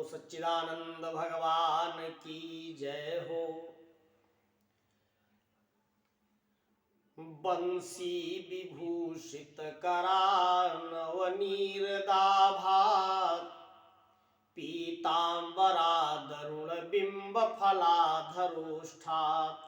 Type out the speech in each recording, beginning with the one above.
सच्चिदानंद भगवान की जय हो। बंसी विभूषित करानवनीरदाभात पीतांबरादरुण बिंब फलाधरोष्ठात्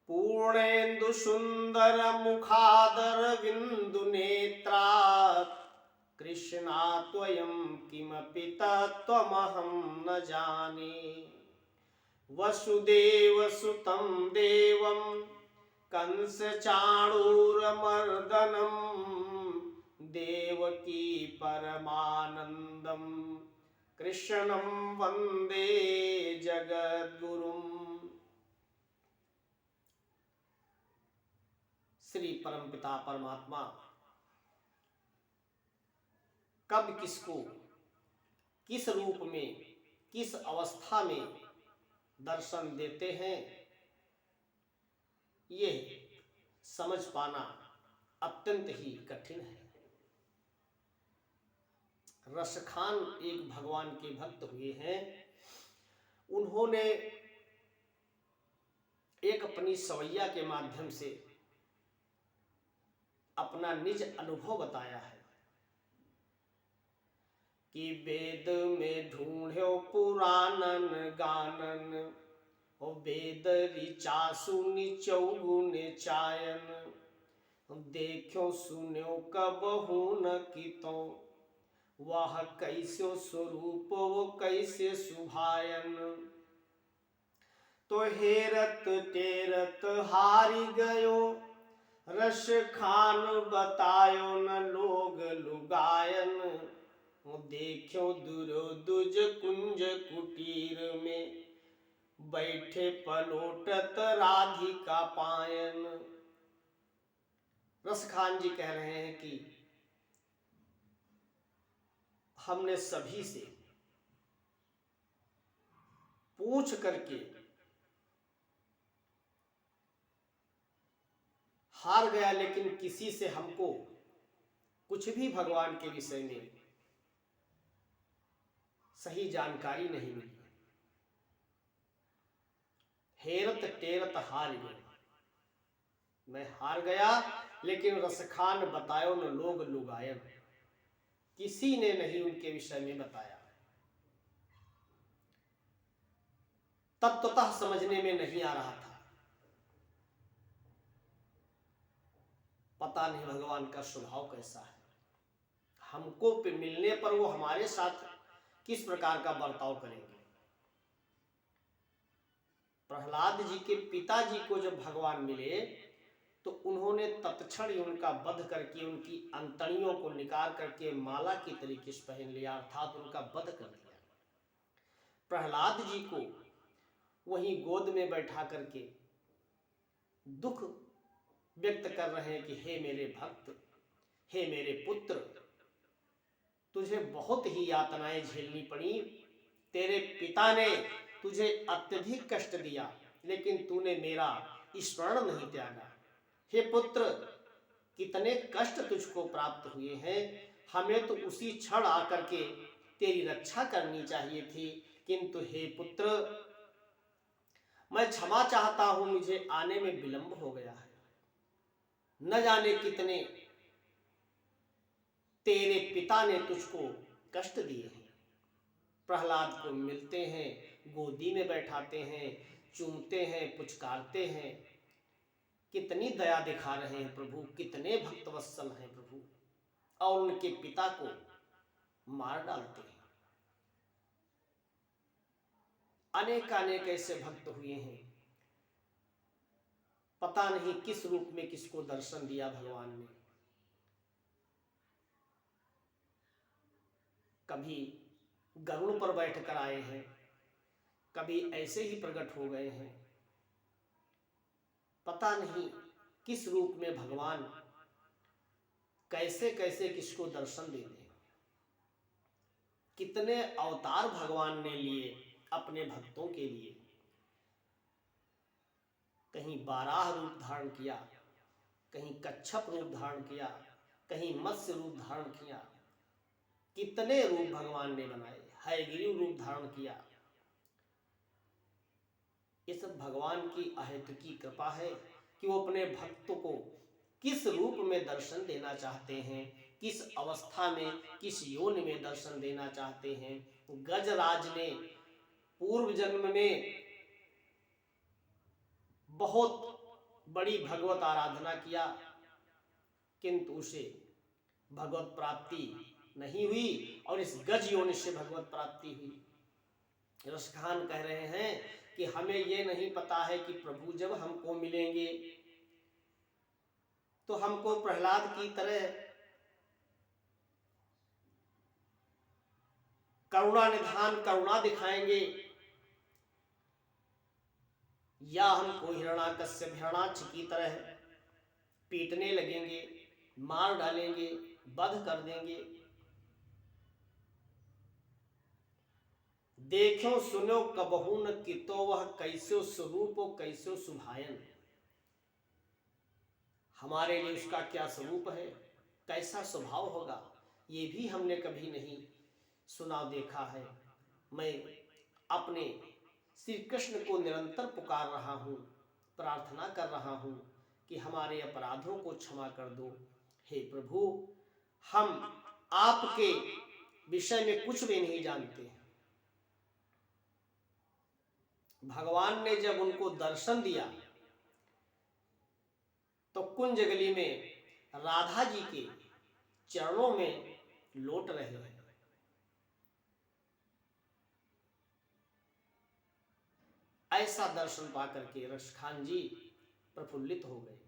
पूर्णेन्दु सुंदर मुखादर बिंदु नेत्रात् कृष्णात्वयं किमपि तत्त्वमहं न जाने। वसुदेवसुतं देवं कंसचाणूरमर्दनं देवकी परमानन्दं कृष्णं वन्दे जगद्गुरुम्। श्री परमपिता परमात्मा कब किसको किस रूप में किस अवस्था में दर्शन देते हैं, ये समझ पाना अत्यंत ही कठिन है। रसखान एक भगवान के भक्त हुए हैं। उन्होंने एक अपनी सवैया के माध्यम से अपना निज अनुभव बताया है कि वेद में ढूंढो पुराणन गानन, ओ वेद ऋचा सुनि चौगुन चायन, देखो सुन्यो कबहू न कितो, वह कैसो स्वरूप वो कैसे सुभायन। तो हेरत टेरत हारी गयो, रस खान बतायो न लोग लुगायन, देखो दुर्दुज कुंज कुटीर में, बैठे पलोटत राधिका पायन। रसखान जी कह रहे हैं कि हमने सभी से पूछ करके हार गया, लेकिन किसी से हमको कुछ भी भगवान के विषय में सही जानकारी नहीं मिली। हेरत टेरत हार गए, मैं हार गया, लेकिन रसखान बतायो न लोग लुगायन, किसी ने नहीं उनके विषय में बताया। तत्वतः समझने में नहीं आ रहा था। पता नहीं भगवान का स्वभाव कैसा है, हमको मिलने पर वो हमारे साथ किस प्रकार का बर्ताव करेंगे। प्रहलाद जी के पिताजी को जब भगवान मिले तो उन्होंने तत्क्षण ही उनका वध करके उनकी अंतड़ियों को निकाल करके माला की तरीके से पहन लिया, अर्थात उनका वध कर दिया। प्रहलाद जी को वहीं गोद में बैठा करके दुख व्यक्त कर रहे हैं कि हे मेरे भक्त, हे मेरे पुत्र, तुझे बहुत ही यातनाएं झेलनी पड़ी। तेरे पिता ने तुझे अत्यधिक कष्ट दिया, लेकिन तूने मेरा स्मरण नहीं त्यागा। हे पुत्र, कितने कष्ट तुझको प्राप्त हुए हैं, हमें तो उसी क्षण आकर के तेरी रक्षा करनी चाहिए थी, किंतु हे पुत्र, मैं क्षमा चाहता हूं, मुझे आने में विलंब हो गया है। न जाने कितने तेरे पिता ने तुझको कष्ट दिए हैं। प्रहलाद को मिलते हैं, गोदी में बैठाते हैं, चूमते हैं, पुचकारते हैं। कितनी दया दिखा रहे हैं प्रभु, कितने भक्तवत्सल हैं प्रभु, और उनके पिता को मार डालते हैं। अनेक अनेक ऐसे भक्त हुए हैं, पता नहीं किस रूप में किसको दर्शन दिया भगवान ने। कभी गरुड़ पर बैठकर आए हैं, कभी ऐसे ही प्रकट हो गए हैं। पता नहीं किस रूप में भगवान कैसे कैसे किसको दर्शन देते हैं। कितने अवतार भगवान ने लिए अपने भक्तों के लिए। कहीं बाराह रूप धारण किया, कहीं कच्छप रूप धारण किया, कहीं मत्स्य रूप धारण किया। कितने रूप भगवान ने बनाए, हयग्रीव रूप धारण किया। ये सब भगवान की अहेतुकी कृपा है कि वो अपने भक्तों को किस रूप में दर्शन देना चाहते हैं, किस अवस्था में, किस योनि में दर्शन देना चाहते हैं। गजराज ने पूर्व जन्म में बहुत बड़ी भगवत आराधना किया, किंतु उसे भगवत प्राप्ति नहीं हुई और इस गज योनि से भगवत प्राप्ति हुई। रसखान कह रहे हैं कि हमें ये नहीं पता है कि प्रभु जब हमको मिलेंगे तो हमको प्रहलाद की तरह करुणा निधान करुणा दिखाएंगे या हमको हिरण्याकश्यप हिरण्याक्ष की तरह पीटने लगेंगे, मार डालेंगे, वध कर देंगे। देखो सुनो कबहू न कितो वह कैसो स्वरूप कैसो सुभायन। हमारे लिए उसका क्या स्वरूप है, कैसा स्वभाव होगा, ये भी हमने कभी नहीं सुना देखा है। मैं अपने श्री कृष्ण को निरंतर पुकार रहा हूँ, प्रार्थना कर रहा हूँ कि हमारे अपराधों को क्षमा कर दो। हे प्रभु, हम आपके विषय में कुछ भी नहीं जानते। भगवान ने जब उनको दर्शन दिया तो कुंज गली में राधा जी के चरणों में लौट रहे हैं। ऐसा दर्शन पाकर के रसखान जी प्रफुल्लित हो गए।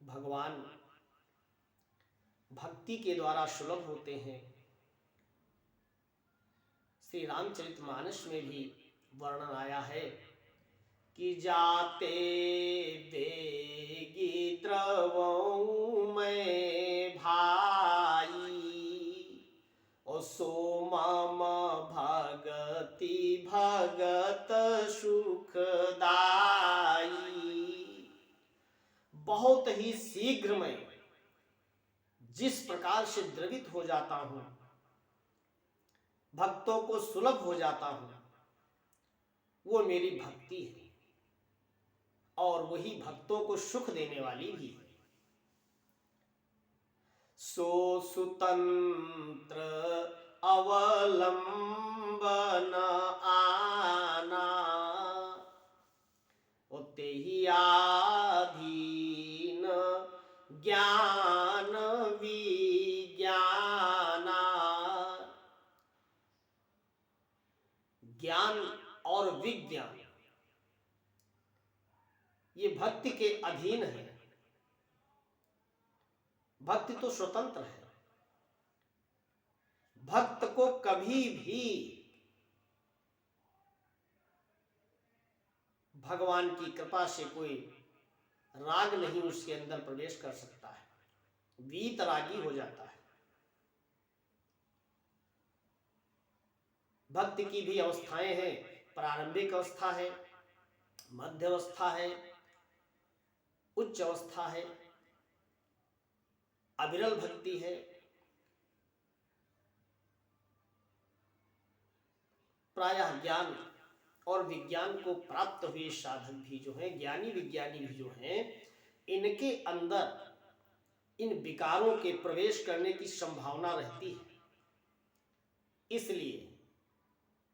भगवान भक्ति के द्वारा सुलभ होते हैं। श्री रामचरितमानस में भी वर्णन आया है कि जाते देगी द्रवों में भाई और सो मम भगति भगत सुखदाई। बहुत ही शीघ्र में जिस प्रकार से द्रवित हो जाता हूं, भक्तों को सुलभ हो जाता हूं, वो मेरी भक्ति है और वही भक्तों को सुख देने वाली भी है। सो सुतंत्र अवलंबन आना ओते ही आधीन ज्ञान विज्ञाना। ज्ञान और विज्ञान ये भक्ति के अधीन है। भक्ति तो स्वतंत्र है। भक्त को कभी भी भगवान की कृपा से कोई राग नहीं उसके अंदर प्रवेश कर सकता है, वीतरागी हो जाता है। भक्ति की भी अवस्थाएं हैं। प्रारंभिक अवस्था है, मध्य अवस्था है, उच्च अवस्था है, अविरल भक्ति है। प्रायः ज्ञान और विज्ञान को प्राप्त हुए साधक भी जो हैं, ज्ञानी विज्ञानी भी जो हैं, इनके अंदर इन विकारों के प्रवेश करने की संभावना रहती है। इसलिए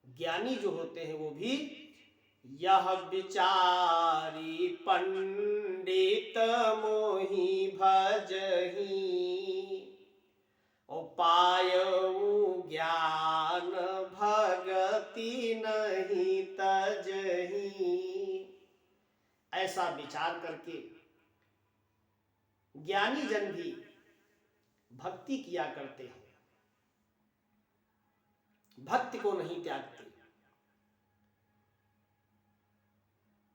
ज्ञानी जो होते हैं वो भी यह विचारी पंडित मोहि भजहि पायऊ ज्ञान भगति नहीं तजहि। ऐसा विचार करके ज्ञानी जन भी भक्ति किया करते हैं, भक्ति को नहीं त्यागते।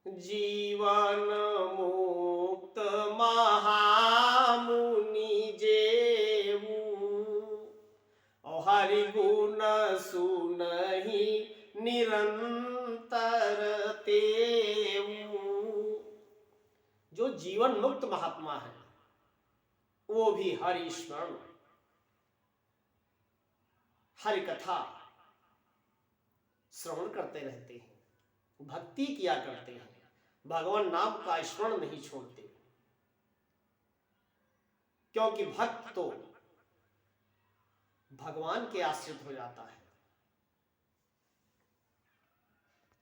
जीवन मुक्त महामुनि जेऊ और हरि गुण सुनहि निरंतर तेऊ। जो जीवन मुक्त महात्मा है वो भी हरि स्मरण हरि कथा श्रवण करते रहते हैं, भक्ति किया करते हैं, भगवान नाम का स्मरण नहीं छोड़ते, क्योंकि भक्त तो भगवान के आश्रित हो जाता है।